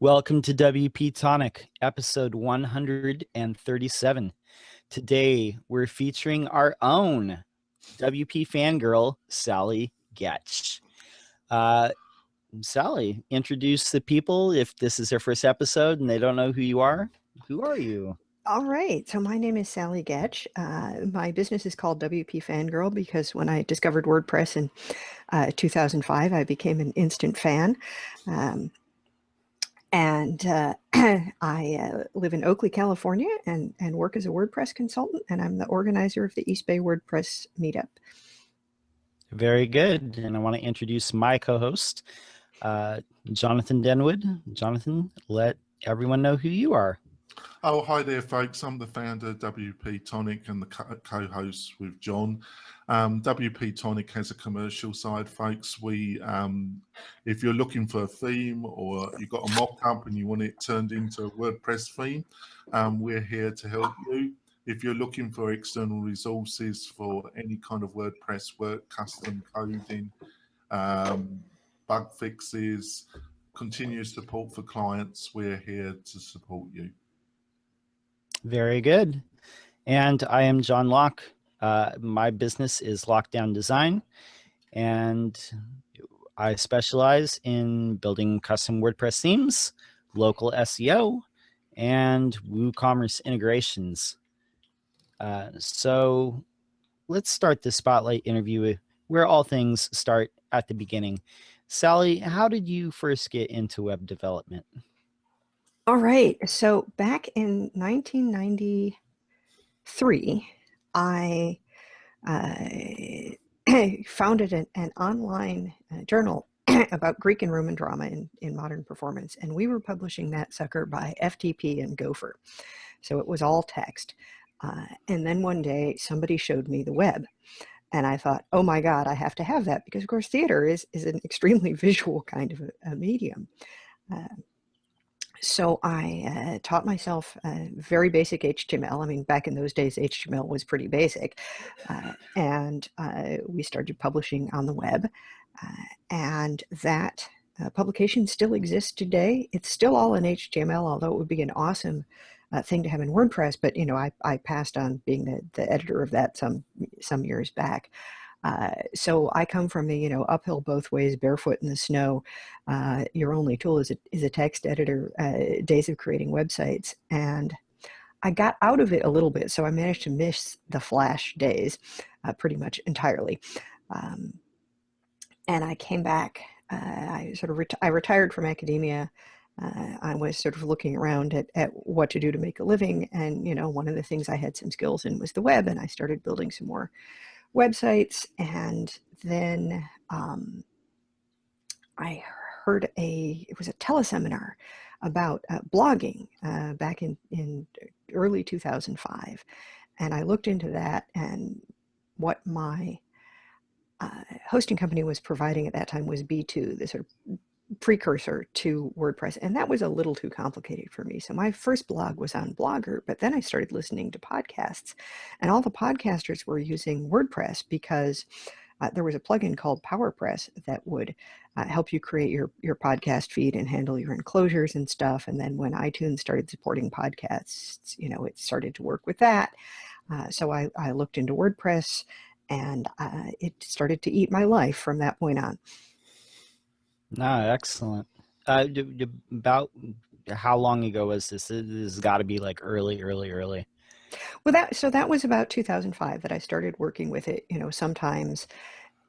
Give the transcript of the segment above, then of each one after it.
Welcome to WP-Tonic, episode 137. Today, we're featuring our own WP fangirl, Sallie Goetsch. Sallie, introduce the people if this is their first episode and they don't know who you are. Who are you? All right. So my name is Sallie Goetsch. My business is called WP Fangirl because when I discovered WordPress in 2005, I became an instant fan. I live in Oakley, California, and work as a WordPress consultant, and I'm the organizer of the East Bay WordPress Meetup. Very good. And I want to introduce my co-host, Jonathan Denwood. Jonathan, let everyone know who you are. Oh, hi there, folks. I'm the founder of WP-Tonic and the co-host with John. WP-Tonic has a commercial side, folks. We, if you're looking for a theme or you've got a mock-up and you want it turned into a WordPress theme, we're here to help you. If you're looking for external resources for any kind of WordPress work, custom coding, bug fixes, continuous support for clients, we're here to support you. Very good. And I am John Locke. My business is Lockdown Design, and I specialize in building custom WordPress themes, local SEO, and WooCommerce integrations. So let's start the spotlight interview where all things start at the beginning. Sallie, how did you first get into web development? All right. So back in 1993, I founded an online journal about Greek and Roman drama in modern performance. And we were publishing that sucker by FTP and Gopher. So it was all text. And then one day somebody showed me the web. And I thought, oh my God, I have to have that because, of course, theater is an extremely visual kind of a medium. So I taught myself very basic HTML. I mean, back in those days, HTML was pretty basic. And we started publishing on the web. And that publication still exists today. It's still all in HTML, although it would be an awesome thing to have in WordPress. But, you know, I passed on being the editor of that some years back. So I come from the, you know, uphill both ways, barefoot in the snow. Your only tool is a text editor, days of creating websites. And I got out of it a little bit. So I managed to miss the Flash days pretty much entirely. And I came back, I retired from academia. I was sort of looking around at what to do to make a living. And, you know, one of the things I had some skills in was the web, and I started building some more websites. And then I heard it was a teleseminar about blogging back in early 2005. And I looked into that, and what my hosting company was providing at that time was B2, the sort of precursor to WordPress. And that was a little too complicated for me. So my first blog was on Blogger, but then I started listening to podcasts, and all the podcasters were using WordPress because there was a plugin called PowerPress that would help you create your podcast feed and handle your enclosures and stuff. And then when iTunes started supporting podcasts, you know, it started to work with that. So I looked into WordPress, and it started to eat my life from that point on. No, excellent. About how long ago was this? This has got to be like early. Well, that was about 2005 that I started working with it, you know, sometimes.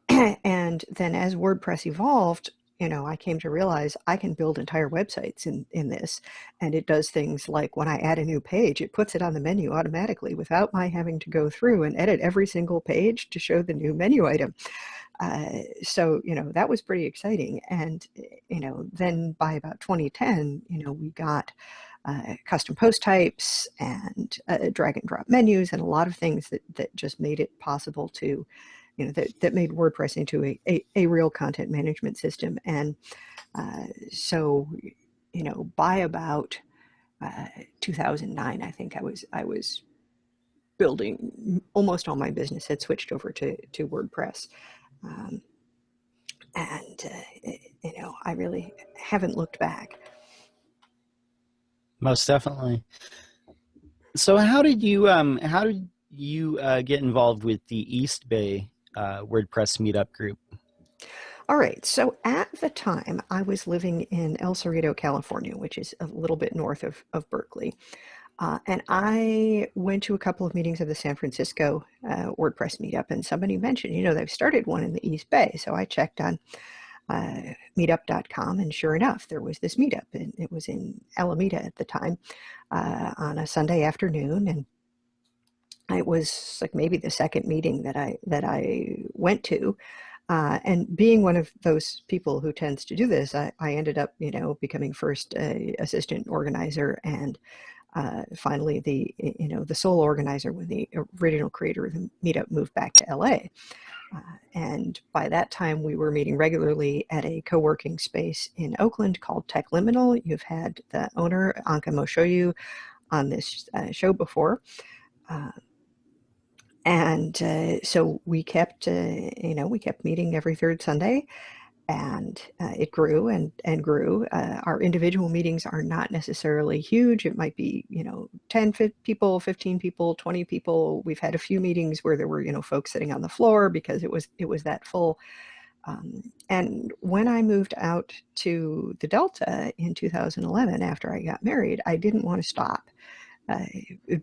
And then as WordPress evolved, you know, I came to realize I can build entire websites in this. And it does things like when I add a new page, it puts it on the menu automatically without my having to go through and edit every single page to show the new menu item. So, you know, that was pretty exciting. And, you know, then by about 2010, you know, we got custom post types and drag and drop menus and a lot of things that just made it possible to, you know, that made WordPress into a real content management system. And so, you know, by about 2009, I think I was building, almost all my business had switched over to WordPress. You know, I really haven't looked back. Most definitely. So how did you get involved with the East Bay WordPress Meetup group? All right, so at the time, I was living in El Cerrito, California, which is a little bit north of Berkeley. And I went to a couple of meetings of the San Francisco WordPress Meetup, and somebody mentioned, they've started one in the East Bay. So I checked on meetup.com, and sure enough, there was this meetup, and it was in Alameda at the time on a Sunday afternoon, and it was like maybe the second meeting that I went to. And being one of those people who tends to do this, I ended up, becoming first assistant organizer, and finally the sole organizer when the original creator of the meetup moved back to LA. And by that time, we were meeting regularly at a co-working space in Oakland called Tech Liminal. You've had the owner, Anka Moshoyu, on this show before. So we kept meeting every third Sunday, and it grew and grew. Our individual meetings are not necessarily huge. It might be, 10 people, 15 people, 20 people. We've had a few meetings where there were, folks sitting on the floor because it was that full. And when I moved out to the Delta in 2011, after I got married, I didn't want to stop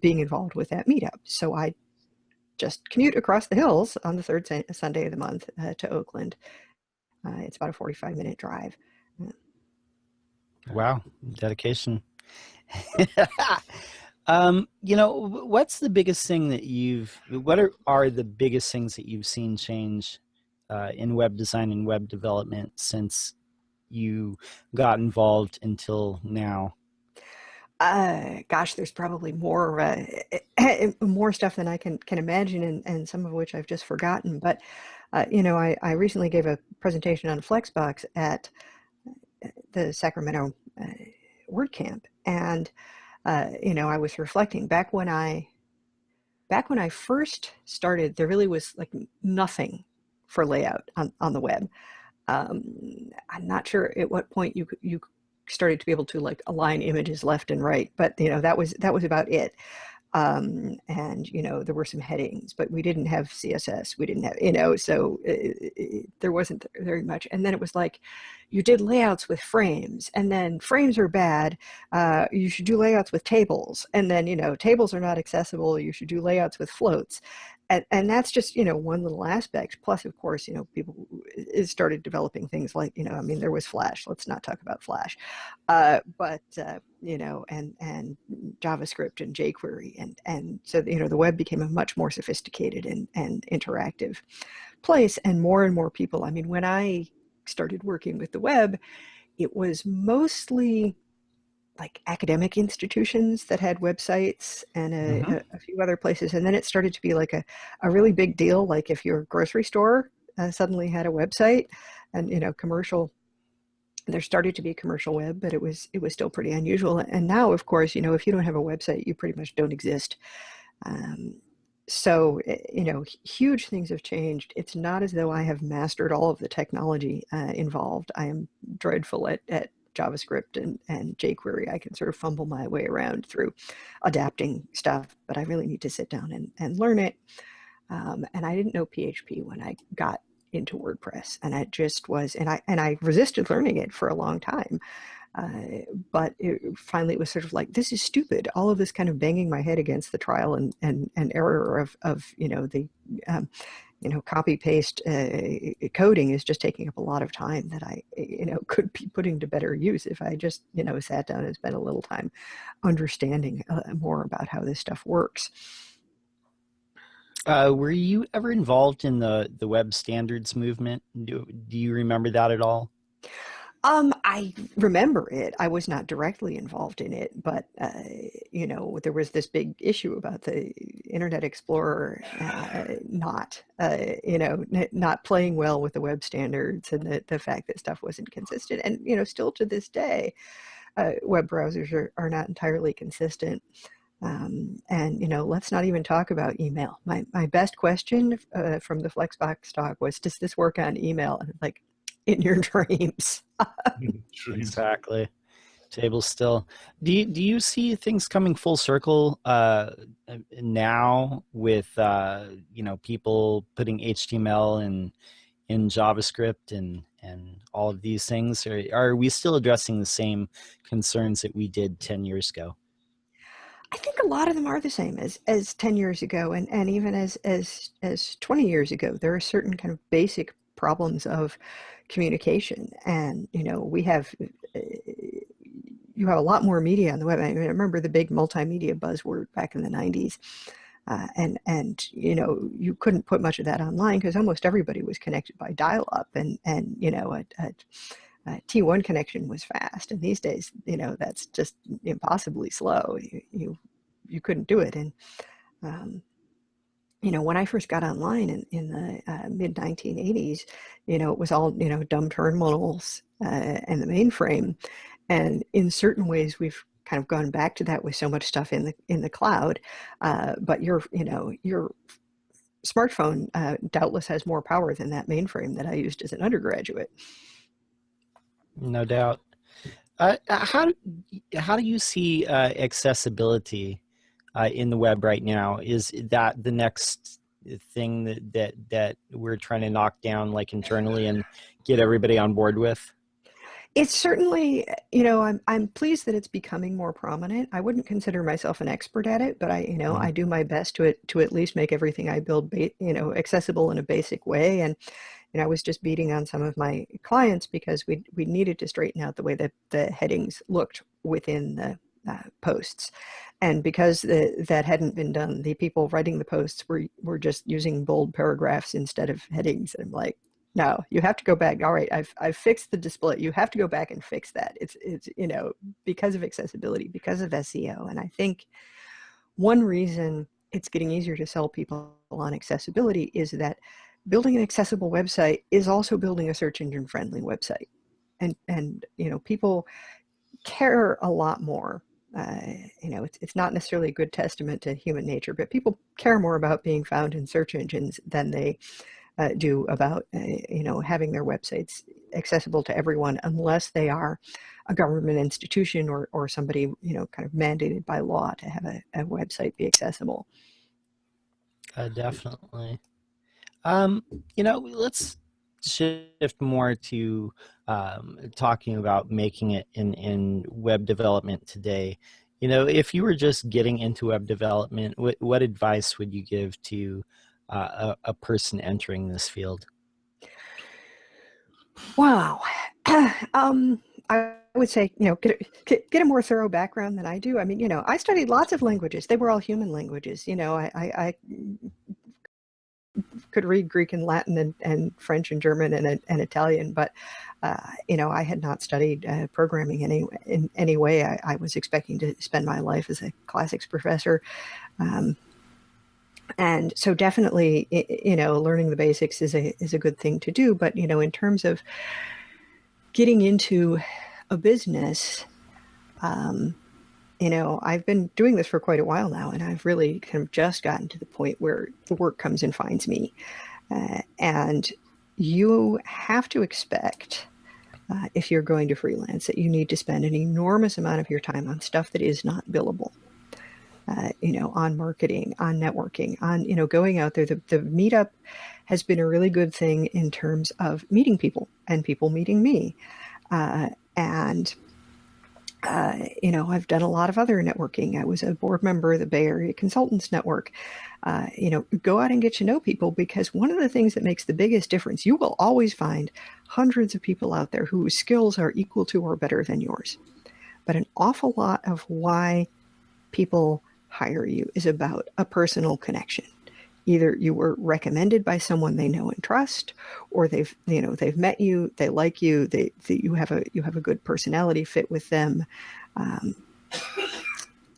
being involved with that meetup. So I just commute across the hills on the third Sunday of the month to Oakland. It's about a 45-minute drive. Wow, dedication. What's the biggest thing that what are the biggest things that you've seen change in web design and web development since you got involved until now? Gosh, there's probably more more stuff than I can imagine, and some of which I've just forgotten. But I recently gave a presentation on Flexbox at the Sacramento WordCamp, and I was reflecting back when I first started. There really was like nothing for layout on the web. I'm not sure at what point you started to be able to like align images left and right, but that was about it. And there were some headings, but we didn't have CSS. We didn't have, so there wasn't very much. And then it was like, you did layouts with frames, and then frames are bad. You should do layouts with tables, and then tables are not accessible. You should do layouts with floats. And that's just, one little aspect. Plus, of course, people started developing things like, there was Flash. Let's not talk about Flash. And JavaScript and jQuery. And so, the web became a much more sophisticated and interactive place. And more people, when I started working with the web, it was mostly like academic institutions that had websites, and a few other places. And then it started to be like a really big deal. Like if your grocery store suddenly had a website, and, commercial, there started to be commercial web, but it was still pretty unusual. And now, of course, if you don't have a website, you pretty much don't exist. So, huge things have changed. It's not as though I have mastered all of the technology involved. I am dreadful at JavaScript and jQuery. I can sort of fumble my way around through adapting stuff, but I really need to sit down and learn it. And I didn't know PHP when I got into WordPress, and it just was, and I resisted learning it for a long time. But finally it was sort of like, this is stupid. All of this kind of banging my head against the trial and error of the copy paste coding is just taking up a lot of time that I could be putting to better use if I just sat down and spent a little time understanding more about how this stuff works. Were you ever involved in the web standards movement? Do you remember that at all? I remember it. I was not directly involved in it, but there was this big issue about the Internet Explorer not playing well with the web standards, and the fact that stuff wasn't consistent. And still to this day, web browsers are not entirely consistent. And let's not even talk about email. My best question from the Flexbox talk was, does this work on email? And like, in your dreams. Exactly. Table still. Do you see things coming full circle now with people putting HTML in JavaScript and all of these things, or are we still addressing the same concerns that we did 10 years ago? I think a lot of them are the same as 10 years ago, and even as 20 years ago. There are certain kind of basic problems of communication, and we have you have a lot more media on the web. I mean, I remember the big multimedia buzzword back in the 90s, and you couldn't put much of that online because almost everybody was connected by dial-up, and a T1 connection was fast, and these days, that's just impossibly slow. You couldn't do it. And when I first got online in the mid 1980s, it was all dumb terminals and the mainframe. And in certain ways, we've kind of gone back to that with so much stuff in the cloud. But your smartphone doubtless has more power than that mainframe that I used as an undergraduate. No doubt. How do you see accessibility in the web right now? Is that the next thing that we're trying to knock down, like internally, and get everybody on board with? It's certainly, I'm pleased that it's becoming more prominent. I wouldn't consider myself an expert at it, but I do my best to at least make everything I build, accessible in a basic way. And I was just beating on some of my clients because we needed to straighten out the way that the headings looked within the posts. And because that hadn't been done, the people writing the posts were just using bold paragraphs instead of headings. And I'm like, no, you have to go back. All right, I've fixed the display. You have to go back and fix that. It's because of accessibility, because of SEO. And I think one reason it's getting easier to sell people on accessibility is that building an accessible website is also building a search engine friendly website. And people care a lot more. It's not necessarily a good testament to human nature, but people care more about being found in search engines than they do about having their websites accessible to everyone, unless they are a government institution or somebody kind of mandated by law to have a website be accessible. Definitely. Let's shift more to talking about making it in web development today. If you were just getting into web development, what advice would you give to a person entering this field? Wow. I would say, get a more thorough background than I do. I mean, I studied lots of languages. They were all human languages. I could read Greek and Latin and French and German and Italian, but I had not studied programming in any way. I was expecting to spend my life as a classics professor. And so definitely, learning the basics is a good thing to do. But, in terms of getting into a business, I've been doing this for quite a while now, and I've really kind of just gotten to the point where the work comes and finds me. And you have to expect, if you're going to freelance, that you need to spend an enormous amount of your time on stuff that is not billable. On marketing, on networking, on, going out there. The meetup has been a really good thing in terms of meeting people and people meeting me. I've done a lot of other networking. I was a board member of the Bay Area Consultants Network. Go out and get to know people, because one of the things that makes the biggest difference, you will always find hundreds of people out there whose skills are equal to or better than yours. But an awful lot of why people hire you is about a personal connection. Either you were recommended by someone they know and trust, or they've met you, they like you, you have a good personality fit with them,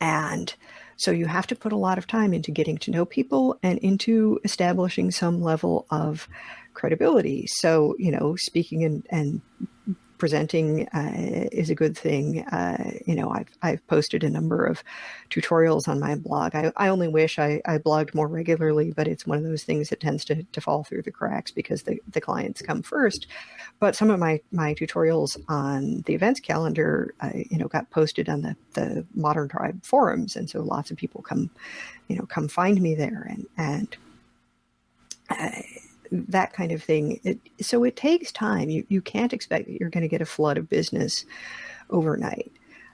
and so you have to put a lot of time into getting to know people and into establishing some level of credibility. So speaking and presenting is a good thing. I've posted a number of tutorials on my blog. I only wish I blogged more regularly, but it's one of those things that tends to fall through the cracks because the clients come first. But some of my tutorials on the events calendar, got posted on the Modern Tribe forums, and so lots of people come find me there, and that kind of thing. So it takes time. You can't expect that you're going to get a flood of business overnight.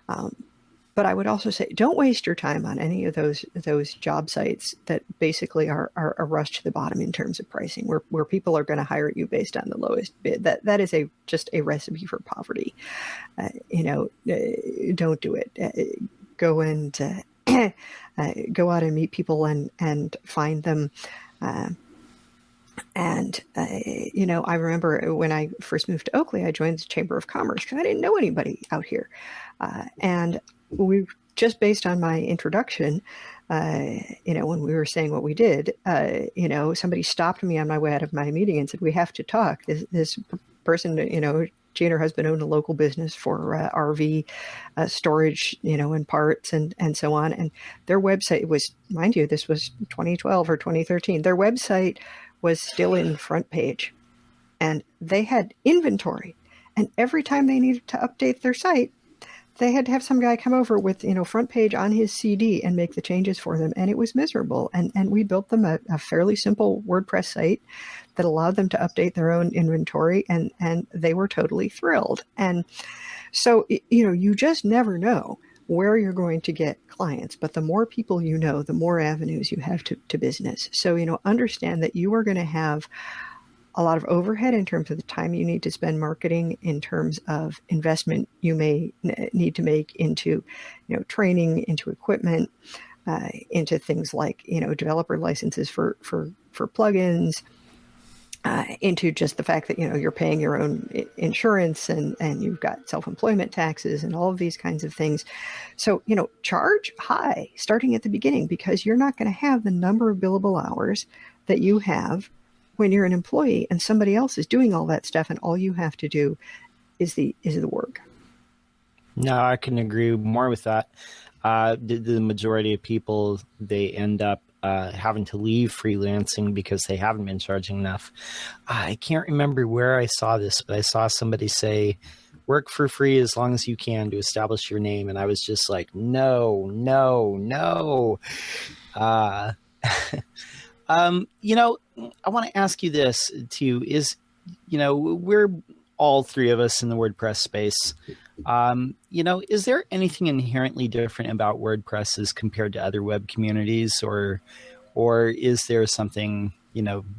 But I would also say, don't waste your time on any of those job sites that basically are a rush to the bottom in terms of pricing, where people are going to hire you based on the lowest bid. That is just a recipe for poverty. Don't do it. Go and go out and meet people and find them. I remember when I first moved to Oakley, I joined the Chamber of Commerce because I didn't know anybody out here. And we just based on my introduction, when we were saying what we did, somebody stopped me on my way out of my meeting and said, "We have to talk." This person, she and her husband owned a local business for RV storage, and parts and so on. And their website was, mind you, this was 2012 or 2013. Their website was still in front page, and they had inventory. And every time they needed to update their site, they had to have some guy come over with, front page on his CD and make the changes for them. And it was miserable. And we built them a fairly simple WordPress site that allowed them to update their own inventory. And they were totally thrilled. And so, you just never know where you're going to get clients. But the more people you know, the more avenues you have to business. So, understand that you are going to have a lot of overhead in terms of the time you need to spend marketing, in terms of investment you may need to make into, training, into equipment, into things like, developer licenses for plugins, into just the fact that, you're paying your own insurance and you've got self-employment taxes and all of these kinds of things. So, charge high starting at the beginning, because you're not going to have the number of billable hours that you have when you're an employee and somebody else is doing all that stuff, and all you have to do is the work. No, I can agree more with that. The majority of people, they end up having to leave freelancing because they haven't been charging enough. I can't remember where I saw this, but I saw somebody say, "Work for free as long as you can to establish your name." And I was just like, no. I want to ask you this too, is, we're all three of us in the WordPress space. Is there anything inherently different about WordPress as compared to other web communities, or is there something,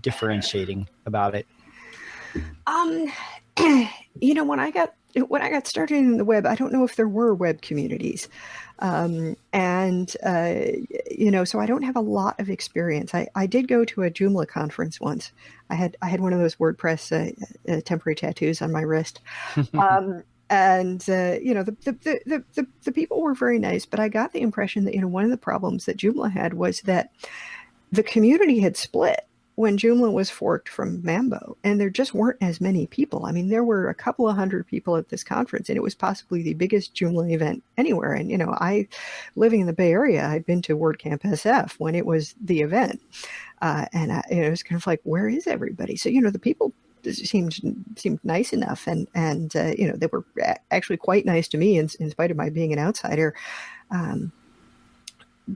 differentiating about it? When I got started in the web, I don't know if there were web communities. So I don't have a lot of experience. I did go to a Joomla conference once. I had one of those WordPress temporary tattoos on my wrist. The people were very nice, but I got the impression that, one of the problems that Joomla had was that the community had split when Joomla was forked from Mambo, and there just weren't as many people. I mean, there were a couple of hundred people at this conference, and it was possibly the biggest Joomla event anywhere. And, I, living in the Bay Area, I'd been to WordCamp SF when it was the event. It was kind of like, where is everybody? So, the people seemed nice enough, and they were actually quite nice to me in spite of my being an outsider.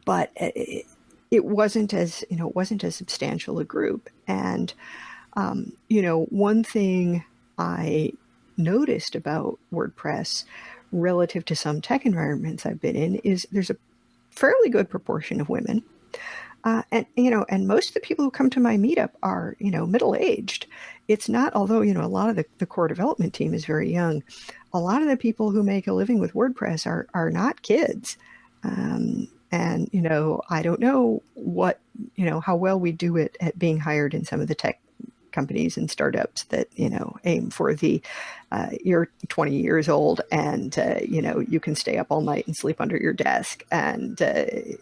But it wasn't as substantial a group. And, one thing I noticed about WordPress relative to some tech environments I've been in is there's a fairly good proportion of women. And most of the people who come to my meetup are, middle-aged. It's not, although, a lot of the core development team is very young, a lot of the people who make a living with WordPress are not kids. And, I don't know how well we do it at being hired in some of the tech companies and startups that, aim for the, you're 20 years old and, you can stay up all night and sleep under your desk and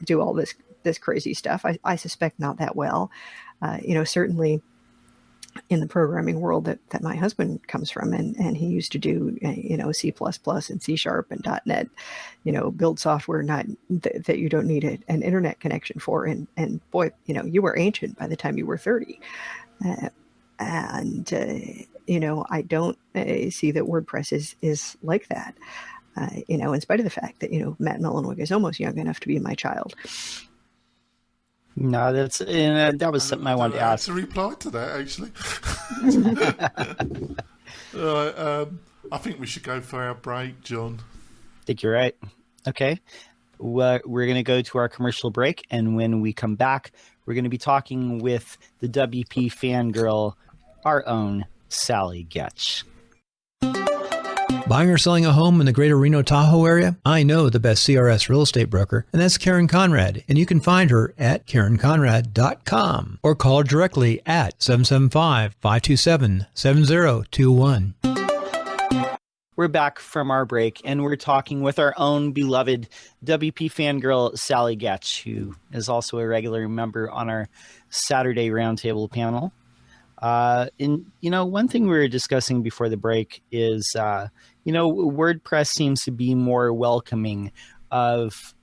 do all this crazy stuff. I suspect not that well. Certainly in the programming world that my husband comes from, and he used to do C++ and C# and .NET, build software that you don't need an internet connection for, and boy, you were ancient by the time you were 30, and I don't see that WordPress is like that, in spite of the fact that Matt Mullenweg is almost young enough to be my child. No, that was something I wanted to ask. To reply to that, actually. I think we should go for our break, John. I think you're right. Okay. We're going to go to our commercial break, and when we come back, we're going to be talking with the WP Fangirl, our own Sallie Goetsch. Buying or selling a home in the greater Reno Tahoe area? I know the best CRS real estate broker, and that's Karen Conrad, and you can find her at KarenConrad.com or call her directly at 775-527-7021. We're back from our break, and we're talking with our own beloved WP Fangirl, Sallie Goetsch, who is also a regular member on our Saturday Roundtable panel. One thing we were discussing before the break is, WordPress seems to be more welcoming of,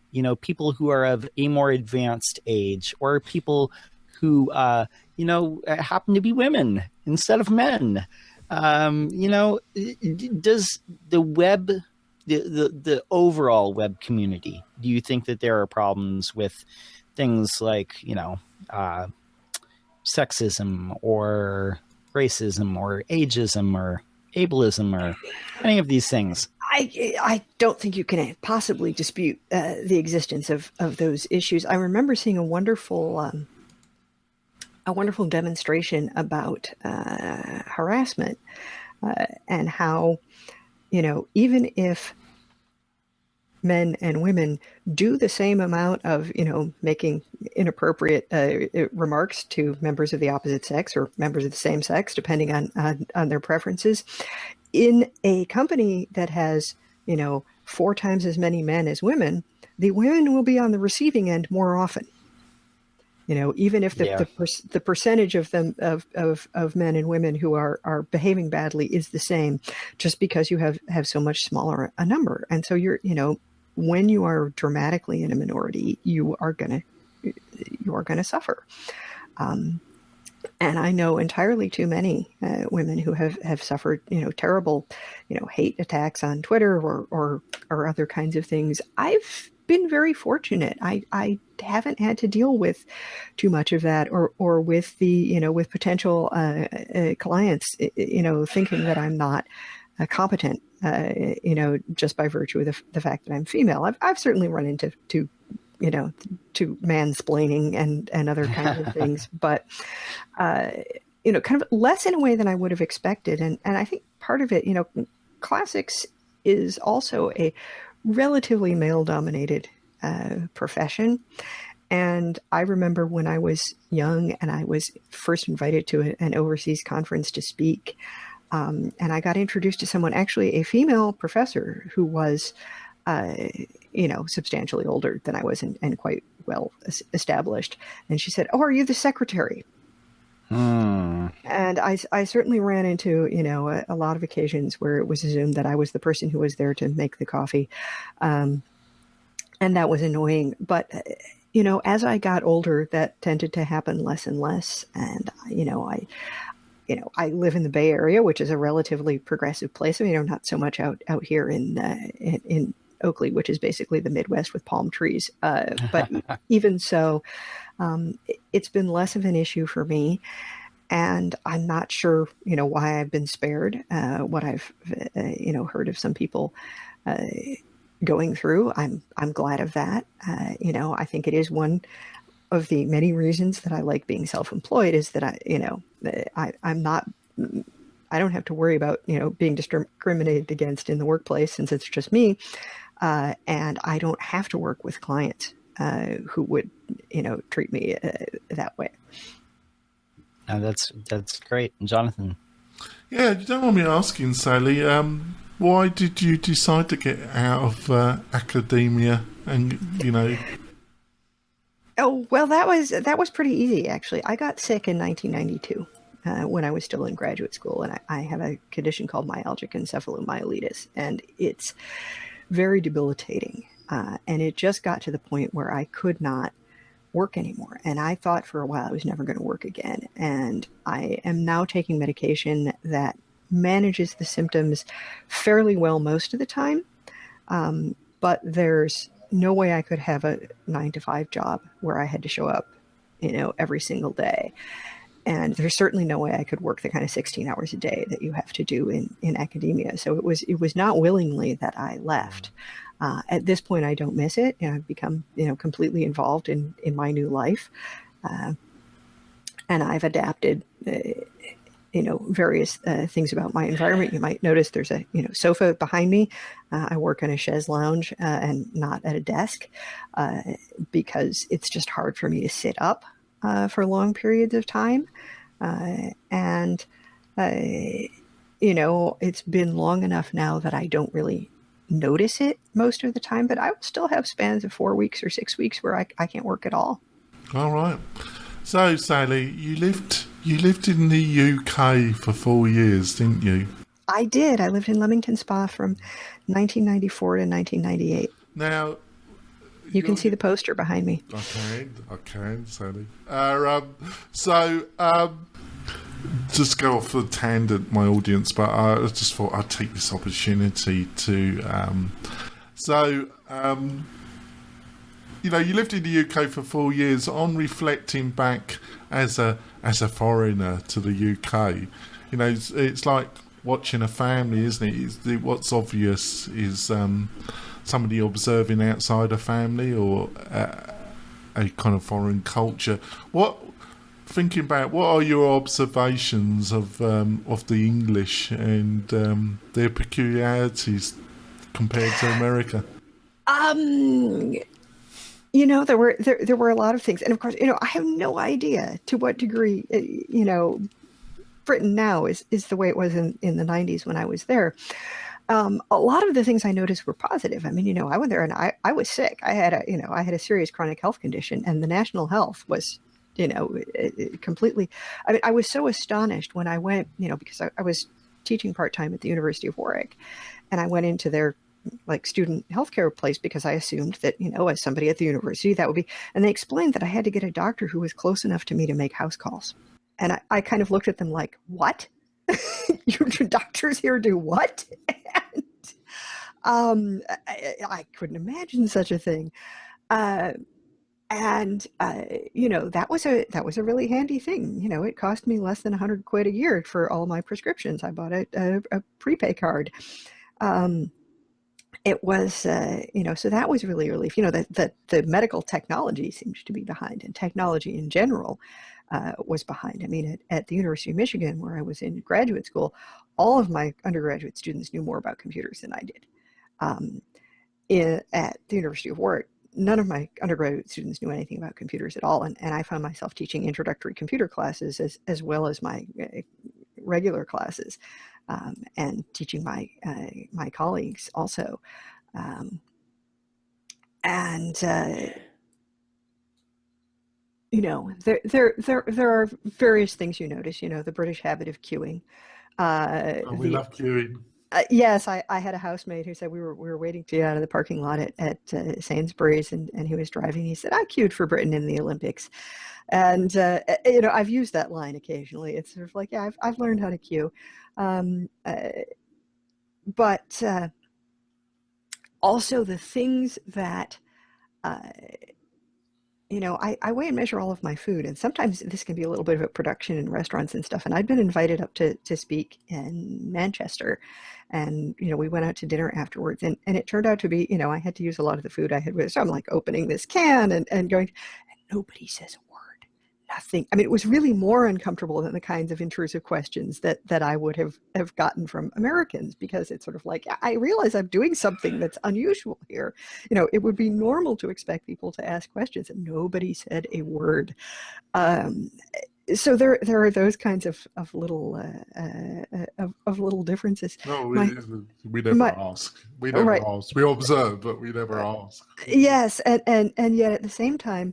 people who are of a more advanced age, or people who, happen to be women instead of men. Does the web, the overall web community, do you think that there are problems with things like, sexism or racism or ageism or ableism or any of these things? I don't think you can possibly dispute the existence of those issues. I remember seeing a wonderful demonstration about harassment and how, even if men and women do the same amount of, making inappropriate remarks to members of the opposite sex or members of the same sex, depending on their preferences, in a company that has, 4 times as many men as women, the women will be on the receiving end more often. Even if the percentage of them of men and women who are behaving badly is the same, just because you have so much smaller a number. And so you're, when you are dramatically in a minority, you are gonna suffer. And I know entirely too many women who have suffered, terrible, hate attacks on Twitter or other kinds of things. I've been very fortunate. I haven't had to deal with too much of that, or with the, with potential clients, thinking that I'm not competent, just by virtue of the fact that I'm female. I've certainly run into to mansplaining and other kinds of things, but kind of less in a way than I would have expected. And I think part of it, classics is also a relatively male-dominated profession. And I remember when I was young and I was first invited to an overseas conference to speak, and I got introduced to someone, actually a female professor, who was, substantially older than I was and quite well established. And she said, "Oh, are you the secretary?" And I certainly ran into, a lot of occasions where it was assumed that I was the person who was there to make the coffee. And that was annoying. But, as I got older, that tended to happen less and less. And, I live in the Bay Area, which is a relatively progressive place. I mean, not so much out here in Oakley, which is basically the Midwest with palm trees. But even so, it's been less of an issue for me. And I'm not sure, why I've been spared. What I've, heard of some people going through, I'm glad of that. I think it is one of the many reasons that I like being self-employed, is that I don't have to worry about, being discriminated against in the workplace, since it's just me. And I don't have to work with clients who would, treat me that way. That's great. And Jonathan? Yeah, you don't want me asking, Sallie, why did you decide to get out of academia and, Oh, well, that was pretty easy, actually. I got sick in 1992. when I was still in graduate school, and I have a condition called myalgic encephalomyelitis, and it's very debilitating. And it just got to the point where I could not work anymore. And I thought for a while I was never going to work again. And I am now taking medication that manages the symptoms fairly well most of the time. But there's no way I could have a 9-to-5 job where I had to show up, every single day. And there's certainly no way I could work the kind of 16 hours a day that you have to do in academia. So it was not willingly that I left. At this point, I don't miss it. I've become, completely involved in my new life. And I've adapted, various things about my environment. You might notice there's a, sofa behind me. I work in a chaise lounge and not at a desk because it's just hard for me to sit up for long periods of time. It's been long enough now that I don't really notice it most of the time, but I will still have spans of 4 weeks or 6 weeks where I can't work at all. All right. So, Sallie, you lived in the UK for 4 years, didn't you? I did. I lived in Leamington Spa from 1994 to 1998. Now, you can see the poster behind me. I can, Sallie. Just go off a tangent, my audience, but I just thought I'd take this opportunity to. You lived in the UK for 4 years. On reflecting back as a foreigner to the UK, it's like watching a family, isn't it? What's obvious is somebody observing outside a family or a kind of foreign culture. Thinking back, what are your observations of the English and their peculiarities compared to America? There were a lot of things, and of course, I have no idea to what degree, Britain now is the way it was in the 90s when I was there. A lot of the things I noticed were positive. I mean, I went there and I was sick. I had a serious chronic health condition, and the national health was, completely. I mean, I was so astonished when I went, because I was teaching part-time at the University of Warwick, and I went into their student healthcare place because I assumed that, as somebody at the university, that would be, and they explained that I had to get a doctor who was close enough to me to make house calls. And I kind of looked at them like, what? Your doctors here do what? And I couldn't imagine such a thing. That was a really handy thing. It cost me less than £100 a year for all my prescriptions. I bought a prepay card. It was, so that was really a relief. The medical technology seems to be behind, and technology in general was behind. I mean, at the University of Michigan, where I was in graduate school, all of my undergraduate students knew more about computers than I did. At the University of Warwick, none of my undergraduate students knew anything about computers at all, and I found myself teaching introductory computer classes as well as my regular classes, and teaching my colleagues also. There are various things you notice. The British habit of queuing. We love queuing. Yes, I had a housemate who said we were waiting to get out of the parking lot at Sainsbury's, and he was driving. He said, "I queued for Britain in the Olympics," and I've used that line occasionally. It's sort of like, yeah, I've learned how to queue, but also the things that. I weigh and measure all of my food, and sometimes this can be a little bit of a production in restaurants and stuff. And I'd been invited up to speak in Manchester, and, we went out to dinner afterwards, and it turned out to be, I had to use a lot of the food I had with. So I'm like opening this can and going, and nobody says a word, nothing. I mean, it was really more uncomfortable than the kinds of intrusive questions that I would have gotten from Americans, because it's sort of like, I realize I'm doing something that's unusual here. It would be normal to expect people to ask questions, and nobody said a word. So there are those kinds of little little differences. No, we never ask. We never ask. We observe, but we never ask. Yes, and yet at the same time,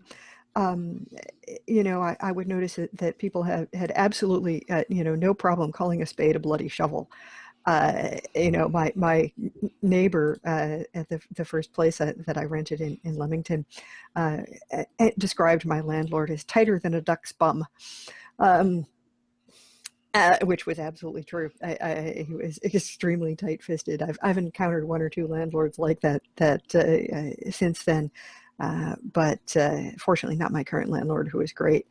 I would notice that people had absolutely, no problem calling a spade a bloody shovel. My neighbor at the first place that I rented in Leamington described my landlord as tighter than a duck's bum. Which was absolutely true. He was extremely tight-fisted. I've encountered one or two landlords like that since then, but fortunately not my current landlord, who is great.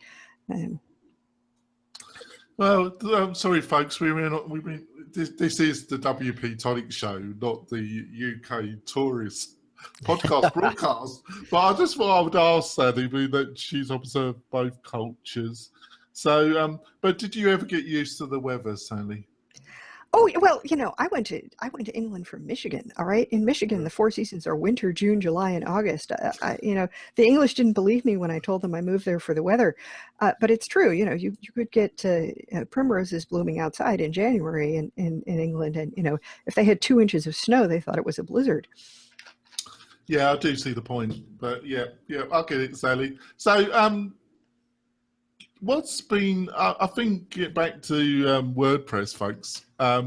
Well, I'm sorry, folks. This is the WP-Tonic show, not the UK tourist podcast broadcast. But I just thought I would ask Sally that she's observed both cultures. So, but did you ever get used to the weather, Sally? Oh, well, I went to England from Michigan. All right. In Michigan, the 4 seasons are winter, June, July, and August. The English didn't believe me when I told them I moved there for the weather. But it's true. You could get primroses blooming outside in January in England. And, if they had 2 inches of snow, they thought it was a blizzard. Yeah, I do see the point. But yeah, I'll get it, Sally. So, what's been, I think, get back to WordPress, folks. I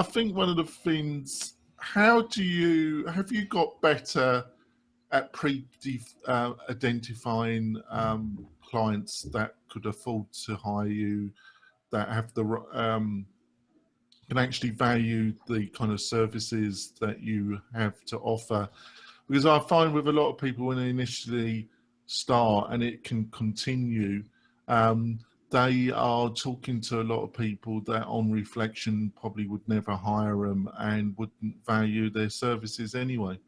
think one of the things, have you got better at identifying clients that could afford to hire you, that have can actually value the kind of services that you have to offer? Because I find with a lot of people when they initially start and it can continue, they are talking to a lot of people that on reflection probably would never hire them and wouldn't value their services anyway.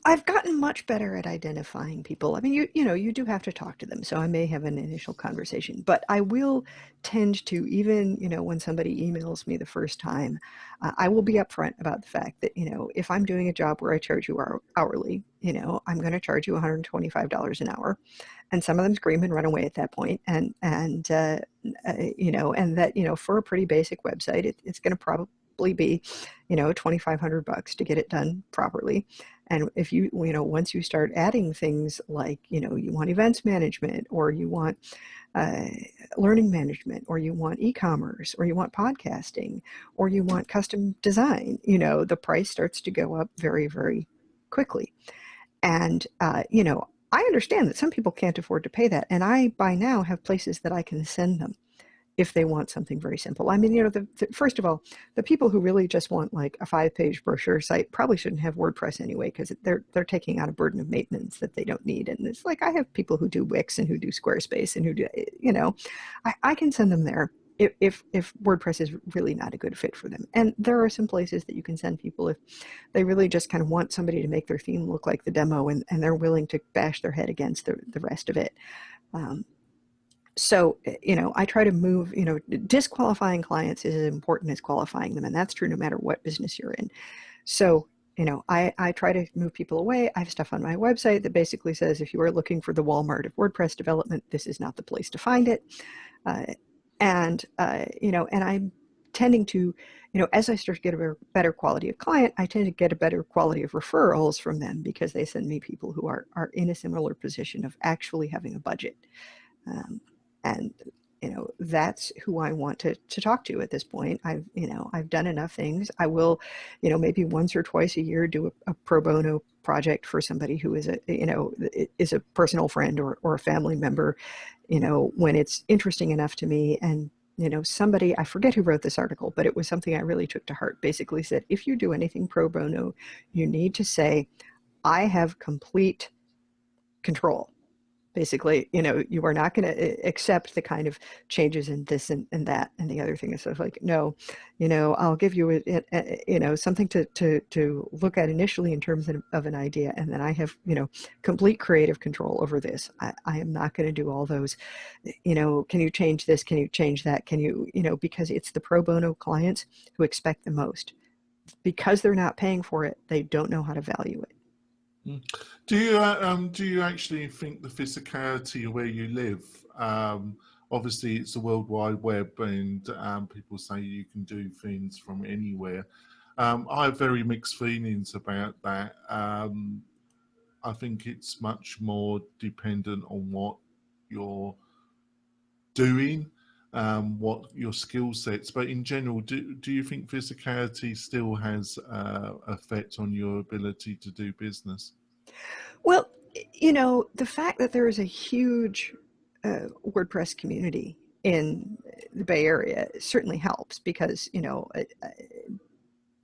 I've gotten much better at identifying people. I mean, you do have to talk to them, so I may have an initial conversation, but I will tend to, even, when somebody emails me the first time, I will be upfront about the fact that, if I'm doing a job where I charge you hourly, I'm going to charge you $125 an hour, and some of them scream and run away at that point, and that, for a pretty basic website, it's going to probably be, $2,500 to get it done properly. And if once you start adding things like, you want events management, or you want learning management, or you want e-commerce, or you want podcasting, or you want custom design, the price starts to go up very, very quickly. And, I understand that some people can't afford to pay that. And I, by now, have places that I can send them if they want something very simple. I mean, first of all, the people who really just want like a 5-page brochure site probably shouldn't have WordPress anyway, because they're taking out a burden of maintenance that they don't need. And it's like, I have people who do Wix and who do Squarespace and who do, I can send them there if WordPress is really not a good fit for them. And there are some places that you can send people if they really just kind of want somebody to make their theme look like the demo, and they're willing to bash their head against the rest of it. So, I try to move, disqualifying clients is as important as qualifying them. And that's true no matter what business you're in. So, I try to move people away. I have stuff on my website that basically says, if you are looking for the Walmart of WordPress development, this is not the place to find it. And I'm tending to, as I start to get a better quality of client, I tend to get a better quality of referrals from them, because they send me people who are in a similar position of actually having a budget. And, that's who I want to talk to at this point. I've done enough things. I will, maybe once or twice a year do a pro bono project for somebody who is a personal friend or a family member, when it's interesting enough to me. And, somebody, I forget who wrote this article, but it was something I really took to heart, basically said, if you do anything pro bono, you need to say, I have complete control. Basically, you are not going to accept the kind of changes in this and that and the other thing. It's sort of like, no, I'll give you something to look at initially in terms of an idea, and then I have complete creative control over this. I am not going to do all those, can you change this? Can you change that? Can you because it's the pro bono clients who expect the most. Because they're not paying for it, they don't know how to value it. Do you actually think the physicality of where you live? Obviously, it's a World Wide Web, and people say you can do things from anywhere. I have very mixed feelings about that. I think it's much more dependent on what you're doing, what your skill sets. But in general, do you think physicality still has effect on your ability to do business? Well, you know, the fact that there is a huge WordPress community in the Bay Area certainly helps, because, you know,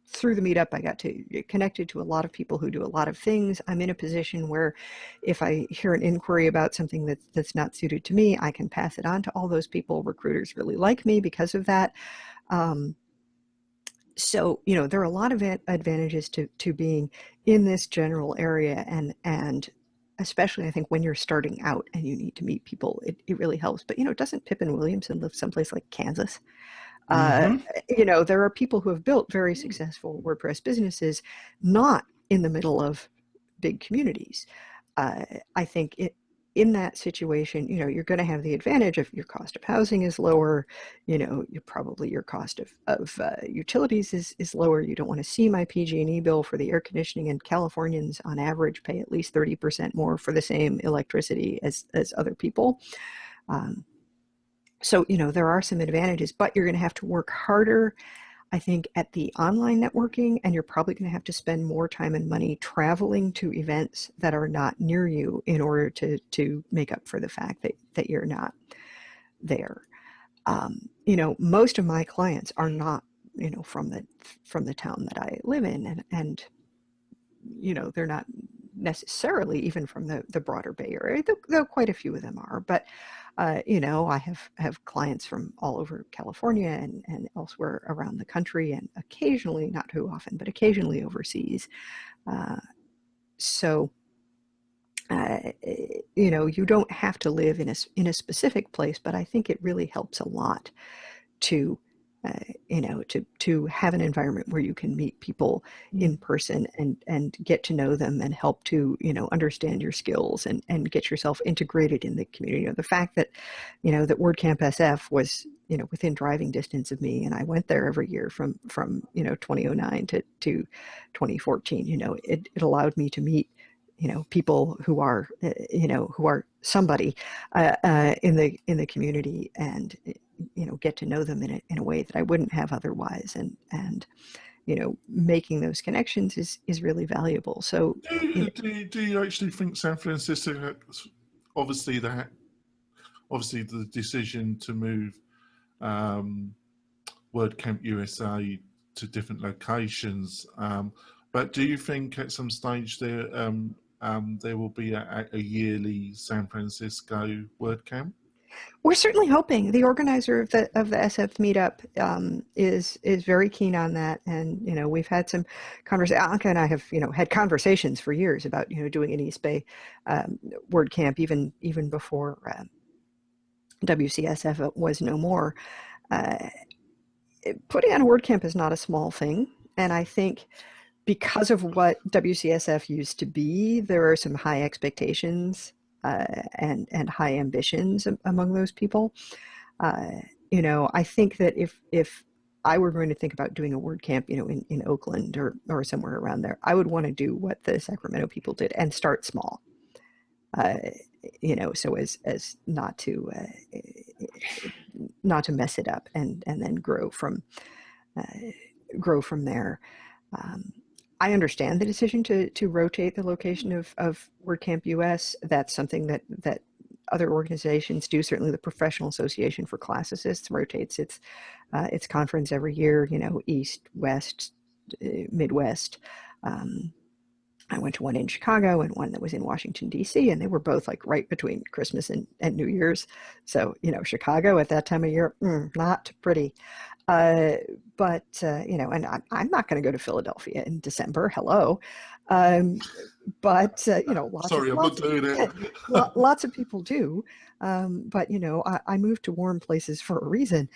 through the meetup, I got to get connected to a lot of people who do a lot of things. I'm in a position where if I hear an inquiry about something that's not suited to me, I can pass it on to all those people. Recruiters really like me because of that. So, you know, there are a lot of advantages to being in this general area, and especially I think when you're starting out and you need to meet people, it really helps. But, you know, doesn't Pippin Williamson live someplace like Kansas? You know, there are people who have built very successful WordPress businesses not in the middle of big communities. I think in that situation, you know, you're going to have the advantage of your cost of housing is lower. You know, your cost of utilities is lower. You don't want to see my PG&E bill for the air conditioning, and Californians on average pay at least 30% more for the same electricity as other people. So, you know, there are some advantages, but you're going to have to work harder, I think, at the online networking, and you're probably going to have to spend more time and money traveling to events that are not near you in order to make up for the fact that you're not there. You know, most of my clients are not, you know, from the town that I live in, and you know, they're not necessarily even from the broader Bay Area, though quite a few of them are. But you know, I have clients from all over California and elsewhere around the country, and occasionally, not too often, but occasionally overseas. So you know, you don't have to live in a specific place, but I think it really helps a lot to you know, to have an environment where you can meet people in person and get to know them and help to, you know, understand your skills and get yourself integrated in the community. You know, the fact that, you know, that WordCamp SF was, you know, within driving distance of me, and I went there every year from you know, 2009 to 2014. You know, it allowed me to meet, you know, people who are you know, who are somebody in the community, and you know, get to know them in a way that I wouldn't have otherwise, and you know, making those connections is really valuable. So do you actually think San Francisco, obviously the decision to move WordCamp USA to different locations, but do you think at some stage there will be a yearly San Francisco WordCamp? we're certainly hoping. The organizer of the SF meetup is very keen on that, and you know, we've had some conversations. Anka and I have, you know, had conversations for years about, you know, doing an East Bay WordCamp, even before WCSF was no more. Putting on a WordCamp is not a small thing, and I think because of what WCSF used to be, there are some high expectations and high ambitions among those people. You know, I think that if I were going to think about doing a WordCamp, you know, in Oakland or somewhere around there, I would want to do what the Sacramento people did and start small. You know, so as not to mess it up, and then grow from there. I understand the decision to rotate the location of WordCamp US. That's something that other organizations do. Certainly the Professional Association for Classicists rotates its conference every year, you know, East, West, Midwest. I went to one in Chicago and one that was in Washington, D.C., and they were both like right between Christmas and New Year's. So, you know, Chicago at that time of year, not pretty. But you know, and I'm not going to go to Philadelphia in December. Hello. But you know, lots of people do. But you know, I moved to warm places for a reason.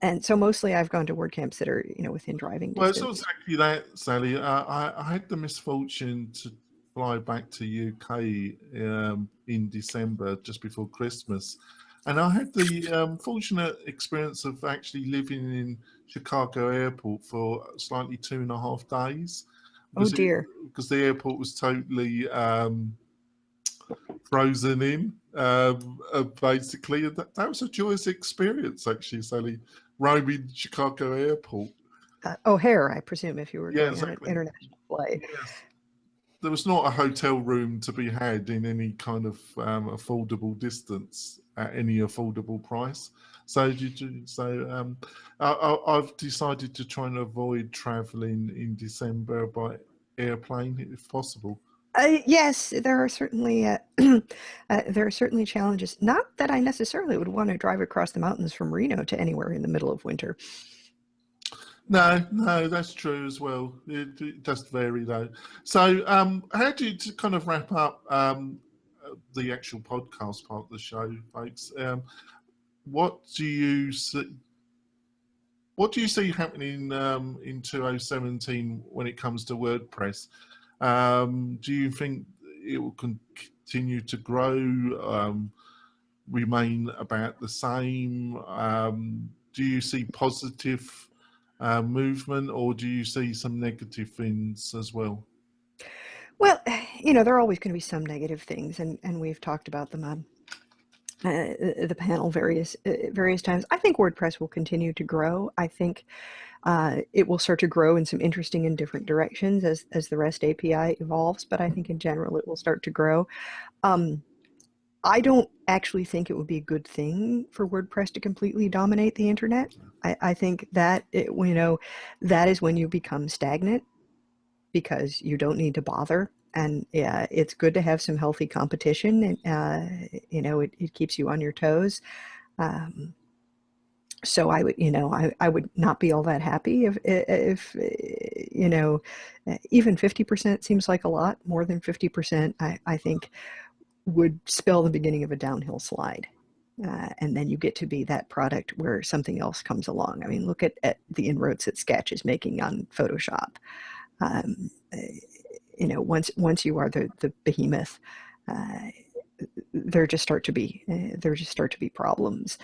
And so mostly I've gone to WordCamps that are, you know, within driving distance. Well, it's not exactly that, Sally. I had the misfortune to fly back to UK in December, just before Christmas. And I had the fortunate experience of actually living in Chicago Airport for slightly 2.5 days. Oh dear. Because the airport was totally frozen in, basically. And that was a joyous experience, actually, Sally, roaming Chicago Airport. O'Hare, I presume, if you were Yeah, going on an exactly. international flight. Yes. There was not a hotel room to be had in any kind of affordable distance at any affordable price. So, I've decided to try and avoid traveling in December by airplane if possible. Yes, there are certainly there are certainly challenges. Not that I necessarily would want to drive across the mountains from Reno to anywhere in the middle of winter. No, that's true as well. It does vary though. So, how do you, to kind of wrap up the actual podcast part of the show, folks? What do you see? What do you see happening in 2017 when it comes to WordPress? Do you think it will continue to grow, remain about the same? Do you see positive movement, or do you see some negative things as well? Well, there are always going to be some negative things, and we've talked about them on the panel various times. I think WordPress will continue to grow. I think it will start to grow in some interesting and different directions as the REST API evolves, but I think in general it will start to grow. I don't actually think it would be a good thing for WordPress to completely dominate the internet. I think that that is when you become stagnant because you don't need to bother. And yeah, it's good to have some healthy competition, and it keeps you on your toes. So I would, I would not be all that happy if even 50% seems like a lot. More than 50%, I think, would spell the beginning of a downhill slide. And then you get to be that product where something else comes along. I mean, look at the inroads that Sketch is making on Photoshop. Once you are the behemoth, there just start to be problems.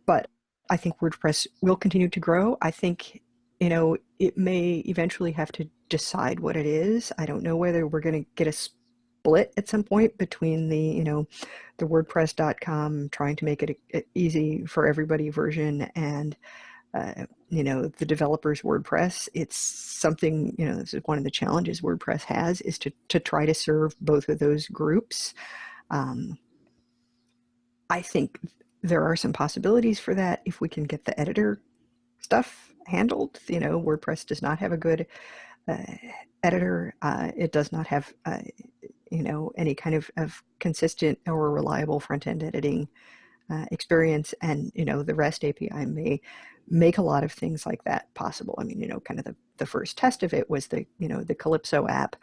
But I think WordPress will continue to grow. I think it may eventually have to decide what it is. I don't know whether we're going to get a split at some point between the WordPress.com trying to make it a easy for everybody version and the developers WordPress. It's something, this is one of the challenges WordPress has, is to try to serve both of those groups. I think there are some possibilities for that if we can get the editor stuff handled. WordPress does not have a good editor. It does not have any kind of consistent or reliable front-end editing experience, and the REST API may make a lot of things like that possible. I mean, kind of the first test of it was the Calypso app,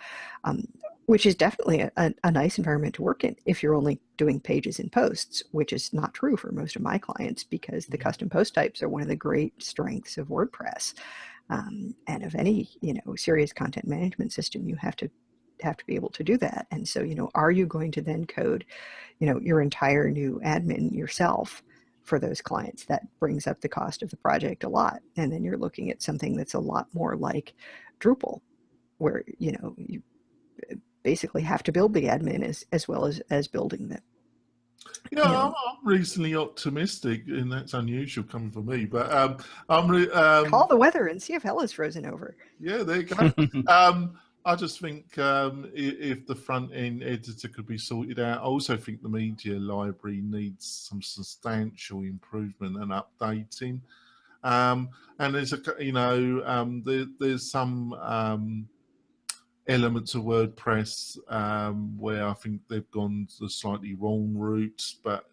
which is definitely a nice environment to work in if you're only doing pages and posts, which is not true for most of my clients, because the custom post types are one of the great strengths of WordPress, and of any serious content management system. You have to be able to do that. And so, are you going to then code your entire new admin yourself for those clients? That brings up the cost of the project a lot. And then you're looking at something that's a lot more like Drupal, where you basically have to build the admin as well as building the. I'm reasonably optimistic, and that's unusual coming from me. But I'm call the weather and see if hell is frozen over. Yeah, there you go. I just think if the front end editor could be sorted out, I also think the media library needs some substantial improvement and updating. And there's there's some elements of WordPress where I think they've gone the slightly wrong route, but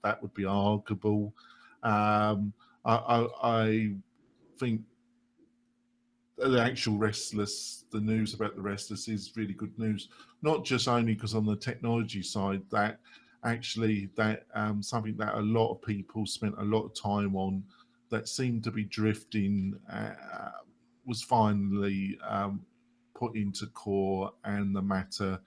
that would be arguable. I think the actual the news about the Restless is really good news, not just only because on the technology side, that actually something that a lot of people spent a lot of time on that seemed to be drifting was finally put into core, and the matter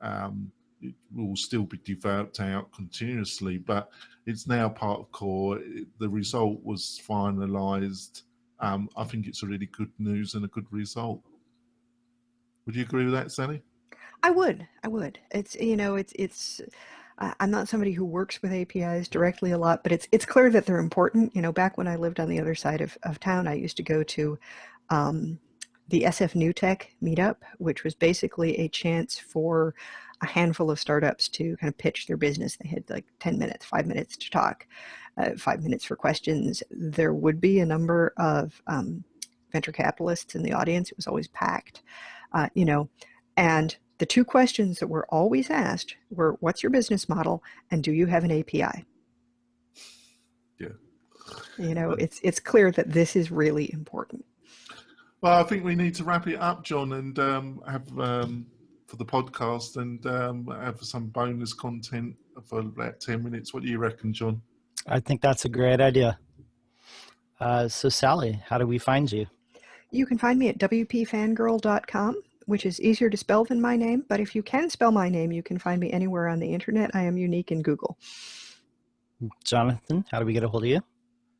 it will still be developed out continuously, but it's now part of core. The result was finalized. I think it's a really good news and a good result. Would you agree with that, Sallie? I would. It's, I'm not somebody who works with APIs directly a lot, but it's clear that they're important. Back when I lived on the other side of town, I used to go to the SF New Tech Meetup, which was basically a chance for a handful of startups to kind of pitch their business. They had like 10 minutes, 5 minutes to talk, 5 minutes for questions. There would be a number of venture capitalists in the audience. It was always packed, and the two questions that were always asked were, what's your business model, and do you have an API? Yeah. It's clear that this is really important. Well, I think we need to wrap it up, John, and have for the podcast and have some bonus content for about 10 minutes. What do you reckon, John? I think that's a great idea. So Sallie, how do we find you? You can find me at WPFangirl.com, which is easier to spell than my name. But if you can spell my name, you can find me anywhere on the internet. I am unique in Google. Jonathan, how do we get a hold of you?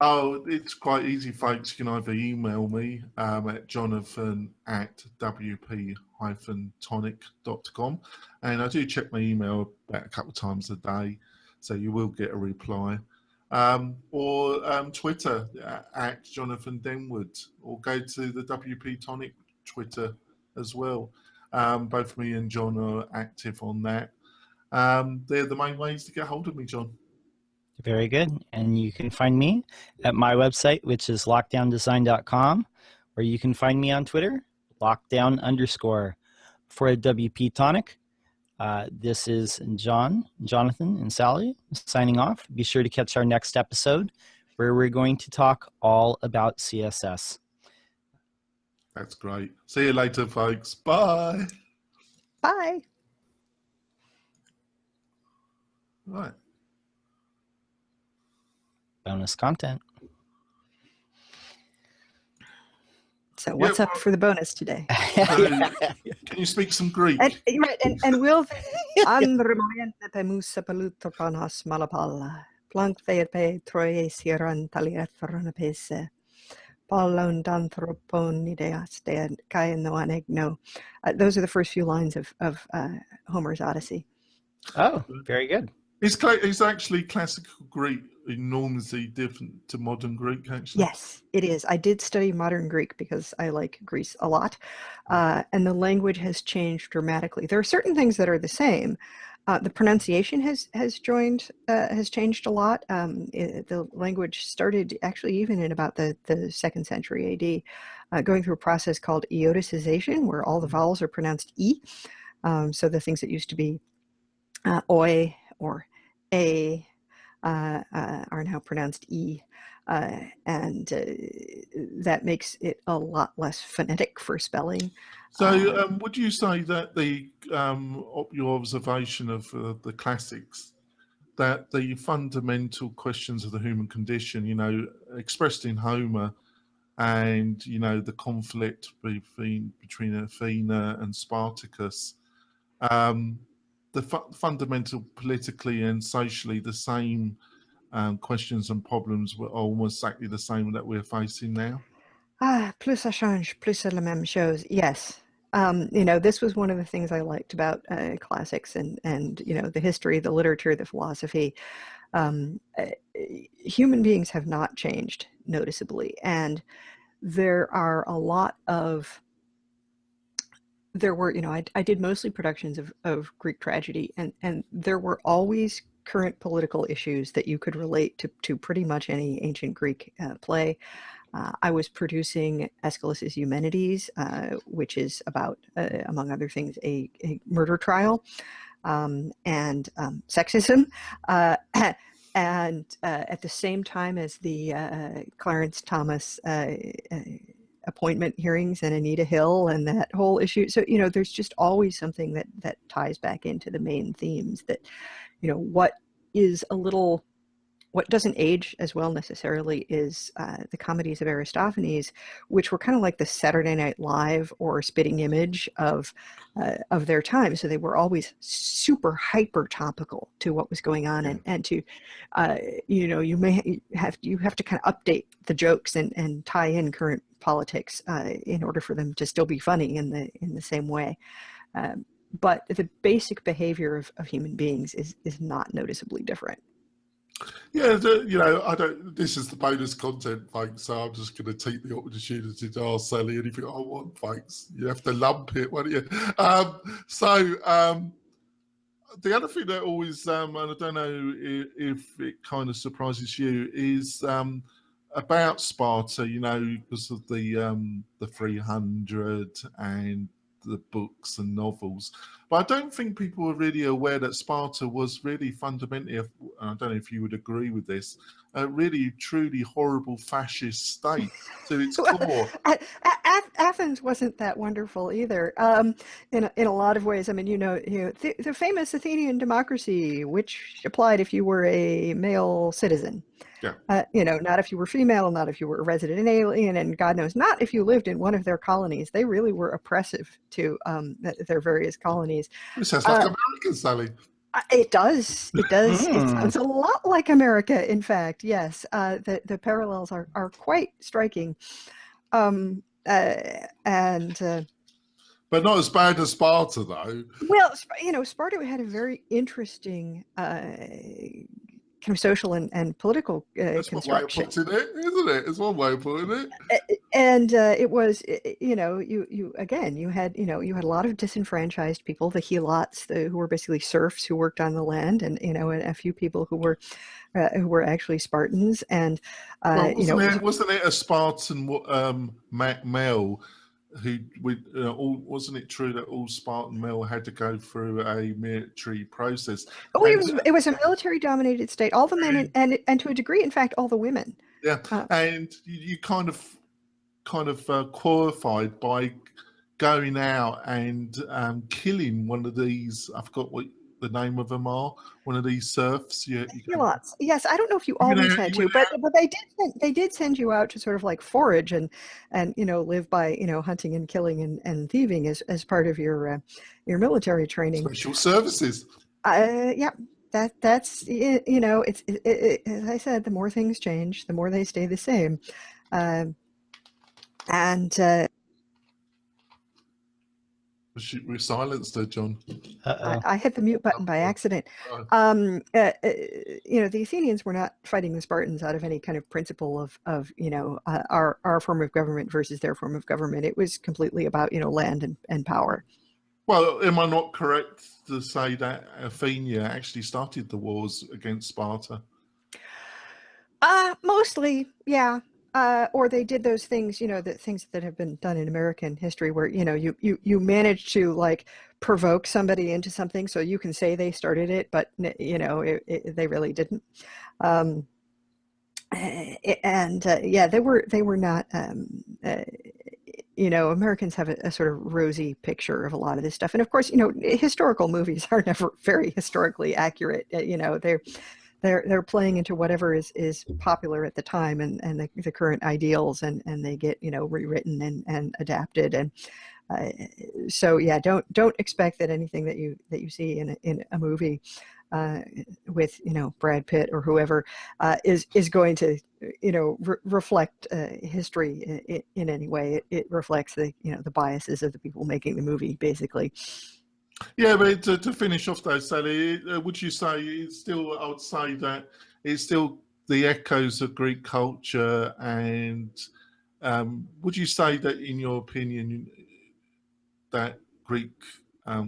Oh, it's quite easy, folks. You can either email me at jonathan@wp-tonic.com. And I do check my email about a couple of times a day, so you will get a reply. Or Twitter at Jonathan Denwood, or go to the WP-Tonic Twitter as well. Both me and John are active on that. They're the main ways to get hold of me, John. Very good. And you can find me at my website, which is lockdowndesign.com, or you can find me on Twitter, lockdown_. For WP-Tonic, this is Jonathan, and Sallie signing off. Be sure to catch our next episode where we're going to talk all about CSS. That's great. See you later, folks. Bye. Bye. Right. Bonus content. So what's up for the bonus today? Can you speak some Greek? And will andremoriente pemusa paluto panos malapalla plank thepe troie siran taliathron pese pallon danthroponideas de kaino anegno. Those are the first few lines of Homer's Odyssey. Oh, very good. It's actually classical Greek enormously different to modern Greek, actually. Yes, it is. I did study modern Greek because I like Greece a lot, and the language has changed dramatically. There are certain things that are the same. The pronunciation has changed a lot. The language started actually even in about the 2nd century AD, going through a process called eoticization, where all the vowels are pronounced E. So the things that used to be oi or a are now pronounced E, and that makes it a lot less phonetic for spelling. So would you say that your observation of the classics, that the fundamental questions of the human condition, expressed in Homer, and, the conflict between Athena and Spartacus, the fundamental politically and socially the same questions and problems were almost exactly the same that we're facing now? Plus ça change, plus c'est la même chose. Yes. This was one of the things I liked about classics and the history, the literature, the philosophy. Human beings have not changed noticeably, and there are a lot of I did mostly productions of Greek tragedy, and there were always current political issues that you could relate to pretty much any ancient Greek play. I was producing Aeschylus's Eumenides, which is about, among other things, a murder trial and sexism. And at the same time as the Clarence Thomas appointment hearings and Anita Hill and that whole issue. So, there's just always something that ties back into the main themes that, what doesn't age as well necessarily is the comedies of Aristophanes, which were kind of like the Saturday Night Live or Spitting Image of their time. So they were always super hyper topical to what was going on, and to you have to kind of update the jokes and tie in current politics in order for them to still be funny in the same way. But the basic behavior of human beings is not noticeably different. Yeah, I don't. This is the bonus content, folks. So I'm just going to take the opportunity to ask Sallie anything I want, folks. You have to lump it, won't you? The other thing that always, and I don't know if it kind of surprises you, is about Sparta. Because of the 300 and the books and novels, but I don't think people are really aware that Sparta was really fundamentally, and I don't know if you would agree with this, a really truly horrible fascist state to its core. Athens wasn't that wonderful either, in a lot of ways. I mean, the famous Athenian democracy, which applied if you were a male citizen. Yeah. Not if you were female, not if you were a resident alien, and God knows, not if you lived in one of their colonies. They really were oppressive to their various colonies. It sounds like American, Sallie. It does. It does. It sounds a lot like America, in fact. Yes, the parallels are quite striking, and. But not as bad as Sparta, though. Well, Sparta had a very interesting kind of social and political construction. That's one way of putting it, isn't it? It's one way of putting it. And it was, you had a lot of disenfranchised people, the helots, who were basically serfs who worked on the land, and a few people who were actually Spartans, and wasn't it a Spartan male? Wasn't it true that all Spartan male had to go through a military process? Oh, it was a military-dominated state. All the men, and to a degree, in fact, all the women. Yeah, and you kind of qualified by going out and killing one of these. I forgot what the name of them are. One of these serfs. Lots. Yes, I don't know if you always had to, but they did send you out to sort of like forage and live by hunting and killing and thieving as part of your military training. Special services. Yeah. That's it's as I said, the more things change, the more they stay the same, We silenced her, John. I hit the mute button by accident. The Athenians were not fighting the Spartans out of any kind of principle of our form of government versus their form of government. It was completely about land and power. Well, am I not correct to say that Athenia actually started the wars against Sparta? Mostly, yeah. Or they did those things, the things that have been done in American history where, you manage to like provoke somebody into something so you can say they started it, but, they really didn't. They were not, Americans have a sort of rosy picture of a lot of this stuff. And of course, historical movies are never very historically accurate. They're playing into whatever is popular at the time and the current ideals, and they get rewritten and adapted, and so yeah, don't expect that anything that you see in a movie with Brad Pitt or whoever is going to reflect history in any way. It reflects the biases of the people making the movie, basically. Yeah, but to finish off though, Sallie, would you say it's still? I would say that it's still the echoes of Greek culture, and would you say that, in your opinion, that Greek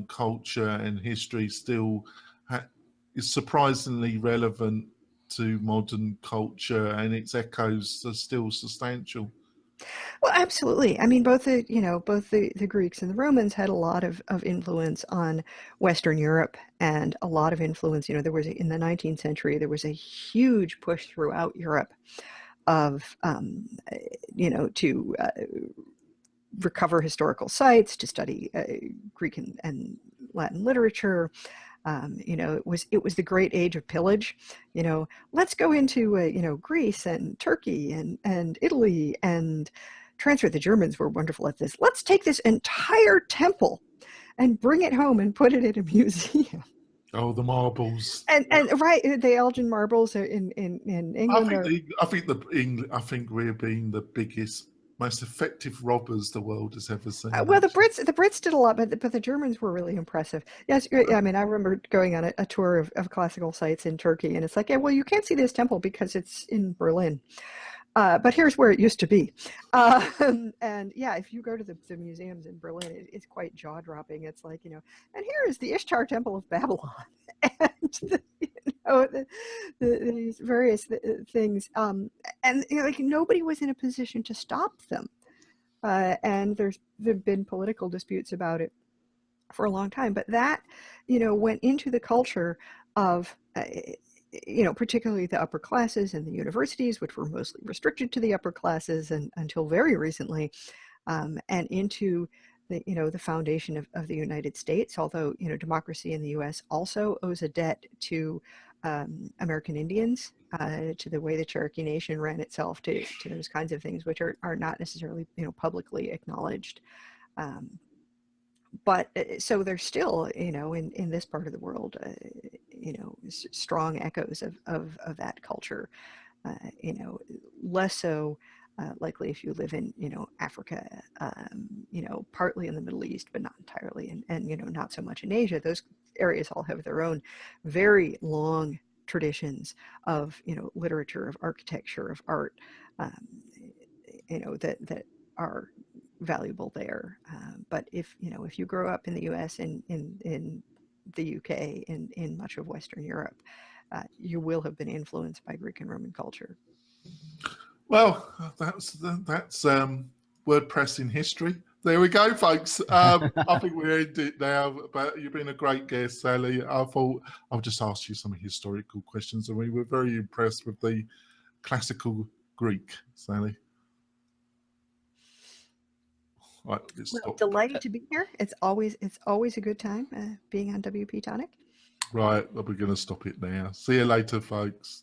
culture and history still is surprisingly relevant to modern culture, and its echoes are still substantial? Well, absolutely. I mean, both the Greeks and the Romans had a lot of influence on Western Europe, and a lot of influence. There was in the 19th century, there was a huge push throughout Europe of, to recover historical sites, to study Greek and Latin literature. It was the great age of pillage. Let's go into Greece and Turkey and Italy and transfer. The Germans were wonderful at this. Let's take this entire temple and bring it home and put it in a museum. Oh, the marbles. And right, the Elgin marbles in England. I think we're being the biggest most effective robbers the world has ever seen. Well, the Brits did a lot, but the Germans were really impressive. Yes, I mean, I remember going on a tour of classical sites in Turkey, and it's like, yeah, well, you can't see this temple because it's in Berlin. But here's where it used to be. And yeah, if you go to the museums in Berlin, it's quite jaw-dropping. It's like, and here is the Ishtar Temple of Babylon. And these various things. And like nobody was in a position to stop them. And there've been political disputes about it for a long time. But that, went into the culture of particularly the upper classes and the universities, which were mostly restricted to the upper classes and until very recently, and into the foundation of the United States, although, democracy in the U.S. also owes a debt to American Indians, to the way the Cherokee Nation ran itself, to those kinds of things, which are not necessarily, publicly acknowledged. But so there's still, in this part of the world, strong echoes of that culture, less so likely if you live in, Africa, partly in the Middle East, but not entirely, and not so much in Asia. Those areas all have their own very long traditions of, literature, of architecture, of art, that are valuable there. But if you grow up in the US, in the UK, in much of Western Europe, you will have been influenced by Greek and Roman culture. Well, that's WordPress in history. There we go, folks. I think we end it now, but you've been a great guest, Sallie. I thought I'll just ask you some historical questions, and we were very impressed with the classical Greek, Sallie. Right, well, delighted to be here. It's always a good time being on WP-Tonic. Right, well, we're going to stop it now. See you later, folks.